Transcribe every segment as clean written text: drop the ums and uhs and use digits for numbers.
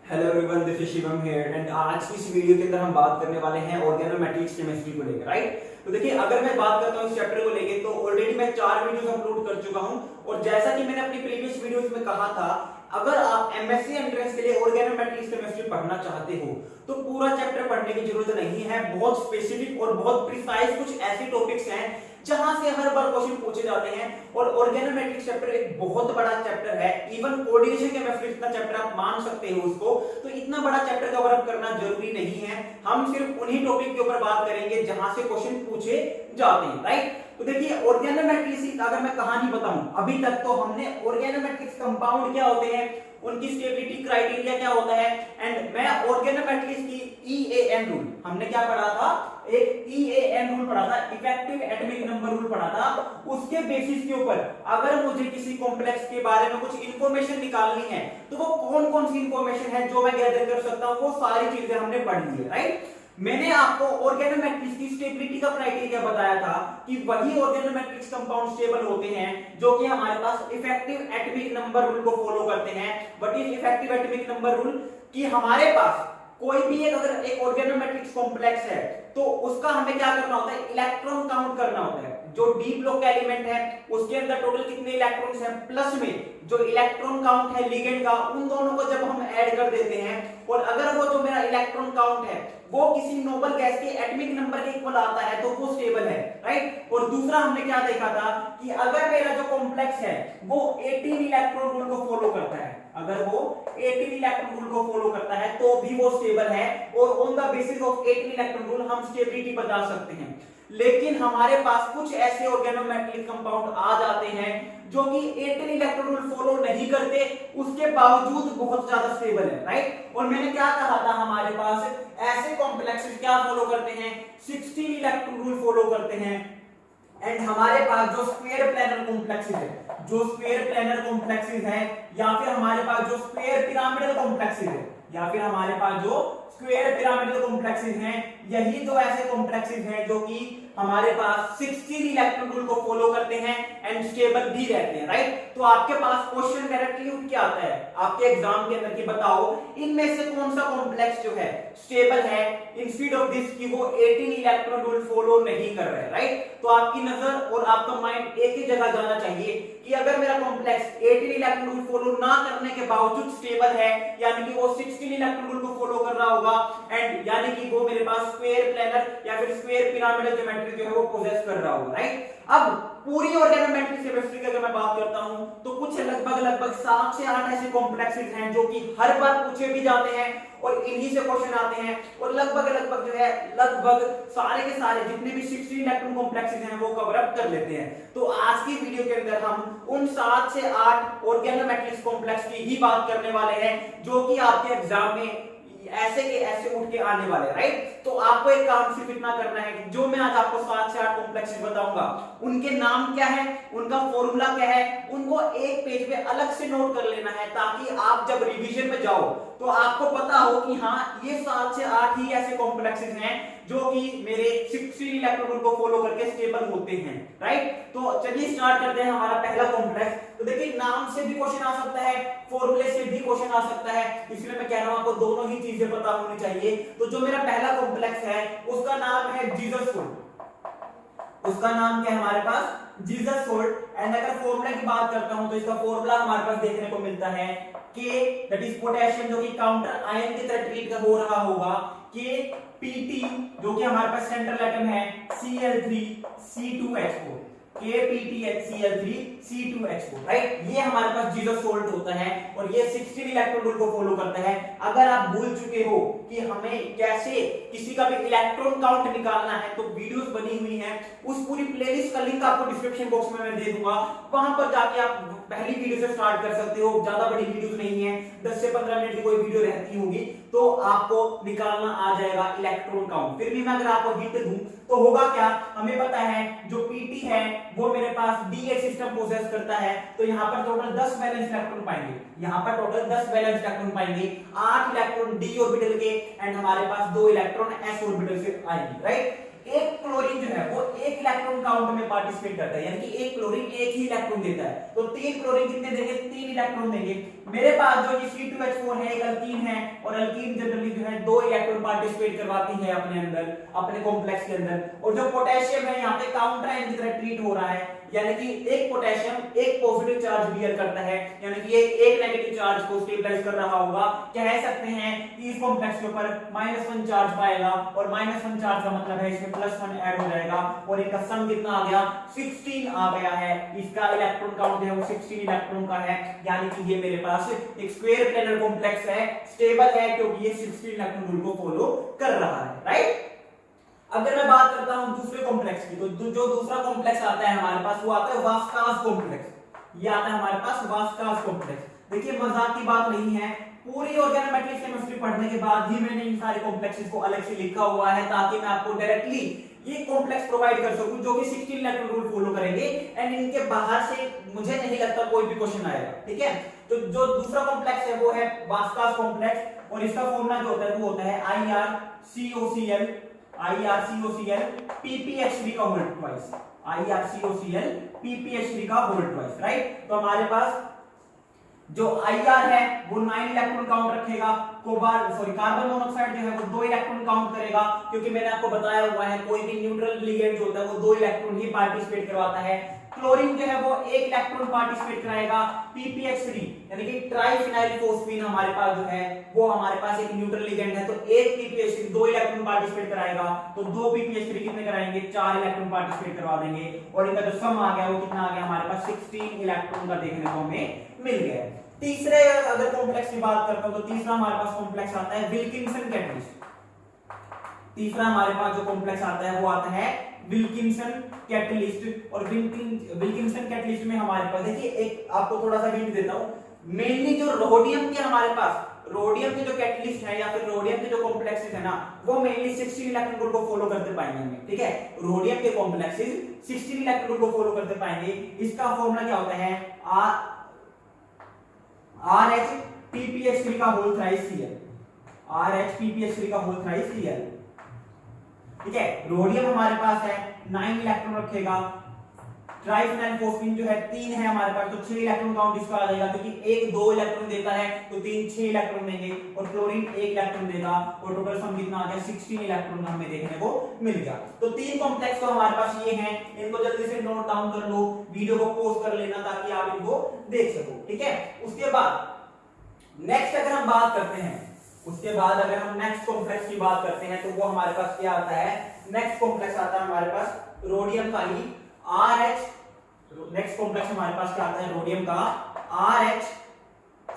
Hello everyone, this is Shivam here and आज की इस वीडियो के अंदर हम बात करने वाले हैं ऑर्गेनोमेट्रिक्स केमिस्ट्री को लेकर, राइट। तो देखिए, अगर मैं बात करता हूं इस चैप्टर को लेकर तो ऑलरेडी मैं 4 वीडियोस अपलोड कर चुका हूं और जैसा कि मैंने अपनी प्रीवियस वीडियोस में कहा था, अगर आप एमएससी एंट्रेंस के लिए ऑर्गेनोमेट्रिक्स केमिस्ट्री पढ़ना चाहते हो तो पूरा चैप्टर पढ़ने की जरूरत नहीं है। बहुत स्पेसिफिक और बहुत प्रिसाइज कुछ ऐसे टॉपिक्स हैं जहां से हर बार क्वेश्चन पूछे जाते हैं और ऑर्गेनोमेट्रिक्स चैप्टर एक बहुत बड़ा चैप्टर है। इवन कोऑर्डिनेशन केमिस्ट्री इतना चैप्टर आप मान सकते हो उसको, तो इतना बड़ा चैप्टर कवर अप करना जरूरी नहीं है। हम सिर्फ उन्हीं टॉपिक के ऊपर बात करेंगे जहां से क्वेश्चन पूछे जाते हैं, राइट। तो देखिए, ऑर्गेनोमेट्रिक्स अगर मैं कहानी बताऊं, अभी तक तो हमने ऑर्गेनोमेट्रिक्स कंपाउंड क्या होते हैं, उनकी स्टेबिलिटी क्राइटेरिया क्या होता है, एंड मैं ऑर्गेनोमेट्रिक्स की ईएएन रूल, हमने क्या पढ़ा था, एक ईएएन रूल पढ़ा था, इफेक्टिव एटॉमिक नंबर रूल पढ़ा था। उसके बेसिस के ऊपर अगर मुझे किसी कॉम्प्लेक्स के बारे में कुछ इंफॉर्मेशन निकालनी है तो वो कौन कौन सी इंफॉर्मेशन है जो मैं गैदर कर सकता हूं, वो सारी चीजें हमने पढ़ ली है, राइट। मैंने आपको ऑर्गेनोमेट्रिक्स की स्टेबिलिटी का क्राइटेरिया बताया था कि वही ऑर्गेनोमेट्रिक्स कंपाउंड स्टेबल होते हैं जो कि हमारे पास इफेक्टिव एटॉमिक नंबर रूल को फॉलो करते हैं। What is effective atomic number rule? कि हमारे पास कोई भी अगर एक ऑर्गेनोमेट्रिक्स कॉम्प्लेक्स है तो उसका हमें क्या करना होता है, इलेक्ट्रॉन काउंट करना होता है। जो डी ब्लॉक एलिमेंट है उसके अंदर टोटल कितने इलेक्ट्रॉन्स हैं, प्लस में जो इलेक्ट्रॉन काउंट है लिगेंड का, उन दोनों को जब हम ऐड कर देते हैं और अगर वो जो मेरा इलेक्ट्रॉन काउंट है वो किसी नोबल गैस के एटॉमिक नंबर के इक्वल आता है तो वो स्टेबल है, राइट। और दूसरा हमने क्या देखा था कि अगर मेरा जो कॉम्प्लेक्स है वो 18 इलेक्ट्रॉन रूल को फॉलो करता है, अगर वो 18 इलेक्ट्रॉन रूल को फॉलो करता है तो भी वो स्टेबल है और on the basis of 18 electron rule हम स्टेबिलिटी बता सकते हैं। लेकिन हमारे पास कुछ ऐसे ऑर्गेनोमेट्रिक कंपाउंड आ जाते हैं जो कि 18 इलेक्ट्रॉन रूल फॉलो नहीं करते, उसके बावजूद बहुत ज्यादा स्टेबल है, राइट। और मैंने क्या कहा था, हमारे पास ऐसे कॉम्प्लेक्सेस क्या फॉलो करते हैं, 16 इलेक्ट्रॉन रूल फॉलो करते हैं। एंड हमारे पास जो स्क्वायर प्लैनर कॉम्प्लेक्सेस है, जो स्क्वायर प्लैनर कॉम्प्लेक्सेस है, या फिर हमारे पास जो स्क्वायर पिरामिडल कॉम्प्लेक्सेस है, या फिर हमारे पास जो स्क्वायर पिरामिडल कॉम्प्लेक्सेस हैं, यही दो ऐसे कॉम्प्लेक्सेस हैं जो कि हमारे पास 16 इलेक्ट्रॉन रूल को फॉलो करते हैं एंड स्टेबल भी रहते हैं, राइट। तो आपके पास क्वेश्चन डायरेक्टली उठ के आता है आपके एग्जाम के अंदर कि बताओ इनमें से कौन सा कॉम्प्लेक्स जो है स्टेबल है, इंस्टेड ऑफ दिस कि वो 18 इलेक्ट्रॉन रूल फॉलो नहीं कर रहे हैं, राइट। तो आपकी नजर और आपका माइंड एक ही जगह जाना चाहिए कि अगर मेरा कॉम्प्लेक्स 18 इलेक्ट्रॉन रूल फॉलो ना करने के बावजूद स्टेबल है, यानी कि वो 16 इलेक्ट्रॉन रूल को फॉलो कर रहा होगा, एंड यानी कि वो मेरे पास स्क्वायर प्लैनर या फिर स्क्वायर पिरामिडल ज्योमेट्री जो है वो पोजेस कर रहा होगा, राइट। अब पूरी ऑर्गेनोमेट्रिक केमिस्ट्री की अगर मैं बात करता हूं तो कुछ लगभग 7 से 8 ऐसे कॉम्प्लेक्सेस हैं जो कि हर बार पूछे भी जाते हैं और इन्हीं से क्वेश्चन आते हैं और लगभग जो है लगभग सारे के सारे जितने भी 16 इलेक्ट्रॉन कॉम्प्लेक्सेस हैं वो कवर अप कर लेते हैं। तो आज की वीडियो के अंदर हम उन 7 से 8 ऑर्गेनोमेट्रिक कॉम्प्लेक्स की ही बात करने वाले हैं जो कि आपके एग्जाम में ऐसे के ऐसे उठ के आने वाले, राइट। तो आपको एक काम सिर्फ इतना करना है कि जो मैं आज आपको 7 से 8 कॉम्प्लेक्सेस बताऊंगा उनके नाम क्या है, उनका फॉर्मूला क्या है, उनको एक पेज पे अलग से नोट कर लेना है ताकि आप जब रिवीजन में जाओ तो आपको पता हो कि हाँ ये 7 से 8 ही ऐसे कॉम्प्लेक्सेस हैं जो कि मेरे 16 इलेक्ट्रॉन रूल को फॉलो करके स्टेबल होते हैं, राइट। तो चलिए स्टार्ट करते हैं हमारा पहला कॉम्प्लेक्स। तो देखिए, नाम से भी क्वेश्चन आ सकता है, फॉर्मूले से भी क्वेश्चन आ सकता है, इसलिए मैं कह रहा हूं आपको दोनों ही चीजें पता होनी चाहिए। तो जो मेरा पहला कॉम्प्लेक्स है उसका नाम है जीसस सोल्ट। उसका नाम क्या है हमारे पास, जीसस सोल्ट। एंड अगर फॉर्मूला की बात करता हूं तो इसका फॉर्मूला हमारे पास देखने को मिलता है K, दैट इज पोटेशियम जो कि काउंटर आयन की तरह ट्रीट हो रहा होगा, K Pt जो कि हमारे पास सेंट्रल एटम है Cl3C2H4, KPTHCl3C2H4, राइट। ये हमारे पास जीसस सोल्ट होता है और ये 16 इलेक्ट्रॉन रूल को फॉलो करता है। अगर आप भूल चुके हो कि हमें कैसे किसी का भी इलेक्ट्रॉन काउंट निकालना है तो वीडियोस बनी हुई हैं, उस पूरी प्लेलिस्ट का लिंक आपको डिस्क्रिप्शन बॉक्स में मैं दे दूंगा, वहां पर जाके आप पहली वीडियो से स्टार्ट कर सकते हो। ज्यादा बड़ी वीडियोस नहीं है, 10 से 15 मिनट की कोई वीडियो रहती होगी तो आपको निकालना आ जाएगा इलेक्ट्रॉन काउंट। फिर भी मैं अगर आपको हिंट दूं तो होगा क्या, हमें पता है जो Pt है वो मेरे पास D8 सिस्टम पोजेस करता है, तो यहाँ पर टोटल 10 वैलेंस इलेक्ट्रॉन पाएंगे, यहाँ पर टोटल 10 वैलेंस इलेक्ट्रॉन पाएंगे, 8 इलेक्ट्रॉन D ऑर्बिटल के एंड हमारे पास 2 इलेक्ट्रॉन S ऑर्बिटल से आएंगे, राइट। एक क्लोरीन जो है वो एक इलेक्ट्रॉन काउंट में पार्टिसिपेट करता है, यानी कि एक क्लोरीन एक ही इलेक्ट्रॉन देता है। तो 3 क्लोरीन कितने देंगे, 3 इलेक्ट्रॉन देंगे। मेरे पास जो ये C2H4 है एक अल्कीन है, और अल्कीन जनरली जो है 2 इलेक्ट्रॉन पार्टिसिपेट करवाती है अपने अंदर, अपने कॉम्प्लेक्स के अंदर। और जो पोटेशियम है यहाँ पे काउंटर आयन की तरह ट्रीट हो रहा है, यानी कि एक पोटेशियम एक पॉजिटिव चार्ज बियर करता है, यानी कि ये एक नेगेटिव चार्ज को स्टेबलाइज कर रहा होगा। कह सकते हैं कि इस कॉम्प्लेक्स के ऊपर -1 चार्ज पाएगा, और -1 चार्ज का मतलब है इसमें +1 ऐड हो जाएगा, और इनका सम कितना आ गया, 16 आ गया है। इसका इलेक्ट्रॉन काउंट है वो 16 इलेक्ट्रॉन का है, यानी कि ये मेरे पास एक स्क्वायर प्लेनर कॉम्प्लेक्स है, स्टेबल है क्योंकि ये 16 इलेक्ट्रॉन रूल को फॉलो कर रहा है, राइट। अगर मैं बात करता हूं दूसरे कॉम्प्लेक्स की, तो जो दूसरा कॉम्प्लेक्स आता है हमारे पास वो आता है वास्कास कॉम्प्लेक्स। ये आता है हमारे पास वास्कास कॉम्प्लेक्स। देखिए मजाक की बात नहीं है, पूरी ऑर्गेनोमेट्रिक केमिस्ट्री पढ़ने के बाद ही मैंने इन सारे कॉम्प्लेक्सेस को अलग से लिखा हुआ है, ताकि मैं आपको डायरेक्टली ये कॉम्प्लेक्स प्रोवाइड कर सकूं जो कि 16 इलेक्ट्रॉन रूल फॉलो करेंगे, एंड इनके बाहर से मुझे नहीं लगता कोई भी क्वेश्चन आएगा, ठीक है। तो जो दूसरा कॉम्प्लेक्स है वो है वास्कास कॉम्प्लेक्स, और इसका फॉर्मूला जो होता है वो होता है IRCOCl PPH3 का होल ट्वाइस, IRCOCl PPH3 का होल ट्वाइस, राइट। तो हमारे पास जो IR है वो 9 इलेक्ट्रॉन काउंट रखेगा, कार्बन मोनोऑक्साइड जो है वो 2 इलेक्ट्रॉन काउंट करेगा, क्योंकि मैंने आपको बताया हुआ है कोई भी न्यूट्रल लिगेंड जो होता है वो 2 इलेक्ट्रॉन ही पार्टिसिपेट करवाता है। क्लोरीन जो है वो 1 इलेक्ट्रॉन पार्टिसिपेट कराएगा। PPH3 यानी कि ट्राइफिनाइल फोस्फीन हमारे पास जो है वो हमारे पास एक न्यूट्रल लिगेंड है, तो एक PPH3 2 इलेक्ट्रॉन पार्टिसिपेट कराएगा, तो 2 PPH3 कितने कराएंगे, 4 इलेक्ट्रॉन पार्टिसिपेट करवा देंगे, और इनका जो सम आ गया वो कितना आ गया हमारे पास 16 इलेक्ट्रॉन का देखने को हमें मिल गया है। तीसरे अगर कॉम्प्लेक्स की बात करता हूं तो तीसरा हमारे पास कॉम्प्लेक्स आता है विल्किंसन कैटलिस्ट। तीसरा हमारे पास जो कॉम्प्लेक्स आता है वो आता है विल्किंसन कैटलिस्ट, और विल्किंसन कैटलिस्ट में हमारे पास देखिए एक आपको थोड़ा सा हिंट देता हूं, मेनली जो रोडियम के हमारे पास रोडियम के जो कैटलिस्ट है या फिर रोडियम के जो कॉम्प्लेक्सेस है ना वो मेनली 16 इलेक्ट्रॉन रूल को फॉलो करते पाएंगे हमें, ठीक है। रोडियम के कॉम्प्लेक्सेस 16 इलेक्ट्रॉन रूल को फॉलो करते पाएंगे। इसका फॉर्मूला क्या होता है, RH PPH3 का whole thrice Cl, RH PPH3 का होल थ्राइस Cl, ठीक है। रोडियम हमारे पास है 9 इलेक्ट्रॉन रखेगा, ट्राइफिनाइल फोस्फीन जो है 3 है हमारे पास, तो 6 इलेक्ट्रॉन काउंट इसका आ जाएगा, क्योंकि एक 2 इलेक्ट्रॉन देता है तो 3 6 इलेक्ट्रॉन देंगे, और क्लोरीन 1 इलेक्ट्रॉन देगा, और टोटल सम कितना आ गया 16 इलेक्ट्रॉन हमें देखने को मिल गया। तो 3 कॉम्प्लेक्स तो हमारे पास ये हैं, इनको जल्दी से नोट डाउन कर लो, वीडियो को पॉज कर लेना ताकि आप इनको देख सको, ठीक है। उसके बाद नेक्स्ट अगर हम बात करते हैं, उसके बाद अगर हम नेक्स्ट कॉम्प्लेक्स की बात करते हैं तो वो हमारे पास क्या आता है, नेक्स्ट कॉम्प्लेक्स आता है हमारे पास रोडियम का ही RH, नेक्स्ट कॉम्प्लेक्स हमारे पास क्या आता है रोडियम का RH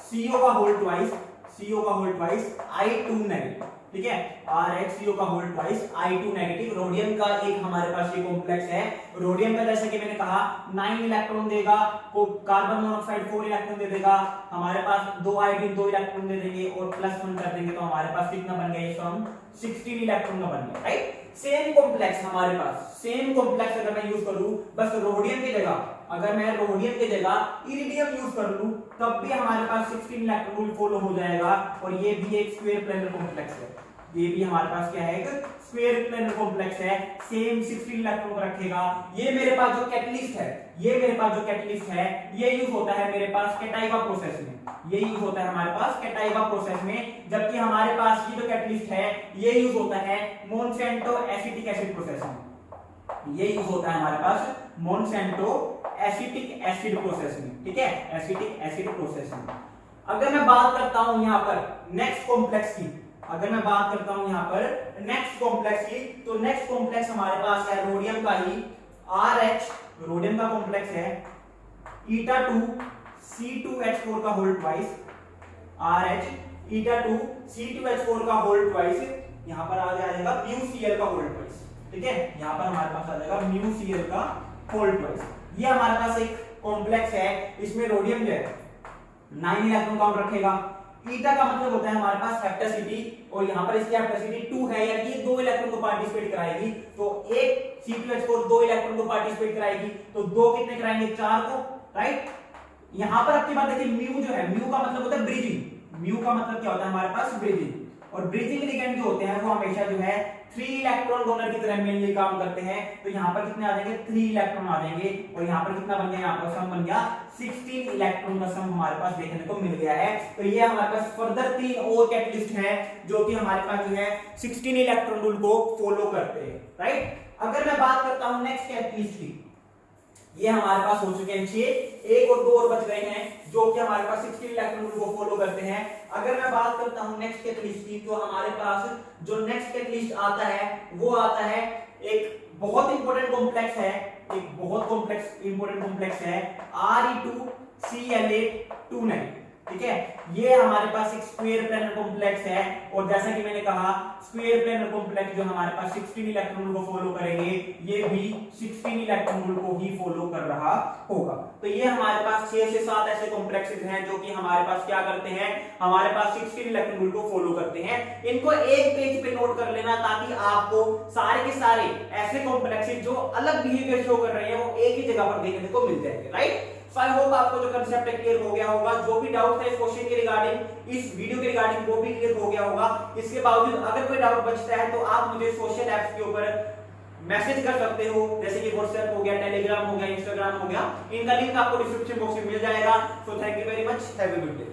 CO का होल ट्वाइस, CO का होल ट्वाइस I2 नेगेटिव, ठीक है। RH CO का whole twice I2 negative. Rhodium का एक हमारे पास ये कॉम्प्लेक्स है। रोडियम का जैसे कि मैंने कहा 9 इलेक्ट्रॉन देगा, को कार्बन मोनोऑक्साइड 4 इलेक्ट्रॉन दे देगा, हमारे पास 2 आयोडीन 2 इलेक्ट्रॉन दे देंगे, और +1 कर देंगे, तो हमारे पास कितना बन गया, ये सम 16 इलेक्ट्रॉन का बन गया, राइट। सेम कॉम्प्लेक्स हमारे पास, सेम कॉम्प्लेक्स अगर मैं यूज करूं, बस रोडियम की जगह अगर मैं रोडियम की जगह इरिडियम यूज कर लूं, तब भी हमारे पास 16 इलेक्ट्रॉन रूल फॉलो हो जाएगा, और ये भी एक स्क्वायर प्लेनर कॉम्प्लेक्स है। ये भी हमारे पास क्या है, एक स्क्वायर प्लेनर कॉम्प्लेक्स है, सेम 16 इलेक्ट्रॉन रखेगा। ये मेरे पास जो कैटलिस्ट है, ये मेरे पास जो कैटलिस्ट है, ये यूज होता है मेरे पास कैटाइवा प्रोसेस में, ये यूज होता है हमारे पास कैटाइवा प्रोसेस में, जबकि हमारे पास ये जो कैटलिस्ट है ये यूज होता है मोनसेंटो एसिटिक एसिड प्रोसेस में, ये यूज होता है हमारे पास मोनसेंटो एसिटिक एसिड प्रोसेस में, ठीक है, एसिटिक एसिड प्रोसेस में। अगर मैं बात करता हूं यहां पर नेक्स्ट कॉम्प्लेक्स की, अगर मैं बात करता हूं यहां पर नेक्स्ट कॉम्प्लेक्स की, तो नेक्स्ट कॉम्प्लेक्स हमारे पास है रोडियम का ही RH, रोडियम का कॉम्प्लेक्स है eta2 C2H4 का whole twice, RH eta2 C2H4 का होल ट्वाइस, यहां पर आ जाएगा μCl का होल ट्वाइस, ठीक है। यहां पर हमारे पास आ जाएगा μCl का होल ट्वाइस। ये हमारे पास एक कॉम्प्लेक्स है, इसमें रोडियम जो है 9 इलेक्ट्रॉन काउंट रखेगा। ईटा का मतलब होता है हमारे पास हेप्टासिटी, और यहां पर इसकी हेप्टासिटी 2 है, यानी ये 2 इलेक्ट्रॉन को पार्टिसिपेट कराएगी, तो एक C2H4 2 इलेक्ट्रॉन को पार्टिसिपेट कराएगी, तो 2 कितने कराएंगे, 4 को, राइट। यहां पर आपकी बात देखिए म्यू जो है, म्यू का मतलब होता है ब्रिजिंग, म्यू का मतलब क्या होता है हमारे पास ब्रिजिंग, और ब्रिजिंग लिगेंड जो होते हैं वो हमेशा जो है 3 इलेक्ट्रॉन डोनर की तरह मेनली काम करते हैं। तो यहाँ पर कितने आ जाएंगे 3 इलेक्ट्रॉन आ जाएंगे और यहाँ पर कितना बन गया, यहाँ पर सम बन गया 16 इलेक्ट्रॉन का सम हमारे पास देखने को मिल गया है। तो ये हमारे पास फर्दर 3 और कैटलिस्ट है जो कि हमारे पास जो है 16 इलेक्ट्रॉन रूल को फॉलो करते हैं, राइट। अगर मैं बात करता हूं नेक्स्ट कैटलिस्ट की, ये हमारे पास हो चुके हैं 6, एक और 2 और बच गए हैं जो कि हमारे पास 16 इलेक्ट्रॉन रूल को फॉलो करते हैं। अगर मैं बात करता हूं नेक्स्ट कैटलिस्ट की, तो हमारे पास जो नेक्स्ट कैटलिस्ट आता है वो आता है एक बहुत इंपॉर्टेंट कॉम्प्लेक्स है, एक बहुत कॉम्प्लेक्स इंपॉर्टेंट कॉम्प्लेक्स है Re2Cl829, ठीक है। ये हमारे पास एक स्क्वायर प्लेनर कॉम्प्लेक्स है और जैसा कि मैंने कहा स्क्वायर प्लेनर कॉम्प्लेक्स जो हमारे पास 16 इलेक्ट्रॉन रूल को फॉलो करेंगे, ये भी 16 इलेक्ट्रॉन रूल को ही फॉलो कर रहा होगा। तो ये हमारे पास 6 से 7 ऐसे कॉम्प्लेक्सेस हैं जो कि हमारे पास क्या करते हैं, हमारे पास 16 इलेक्ट्रॉन रूल को फॉलो करते हैं। इनको एक पेज पे नोट कर लेना ताकि आपको सारे के सारे ऐसे कॉम्प्लेक्सेस जो अलग बिहेवियर शो कर रहे हैं वो एक ही जगह पर देखने को मिल जाएंगे, राइट। सो आई होप आपको जो कंसेप्ट है क्लियर हो गया होगा। जो भी डाउट था इस क्वेश्चन के रिगार्डिंग, इस वीडियो के रिगार्डिंग, वो भी क्लियर हो गया होगा। इसके बावजूद अगर कोई डाउट बचता है तो आप मुझे सोशल ऐप्स के ऊपर मैसेज कर सकते हो, जैसे कि व्हाट्सएप हो गया, टेलीग्राम हो गया, इंस्टाग्राम हो गया। इनका लिंक आपको डिस्क्रिप्शन बॉक्स में मिल जाएगा। So thank you very much, have a good day.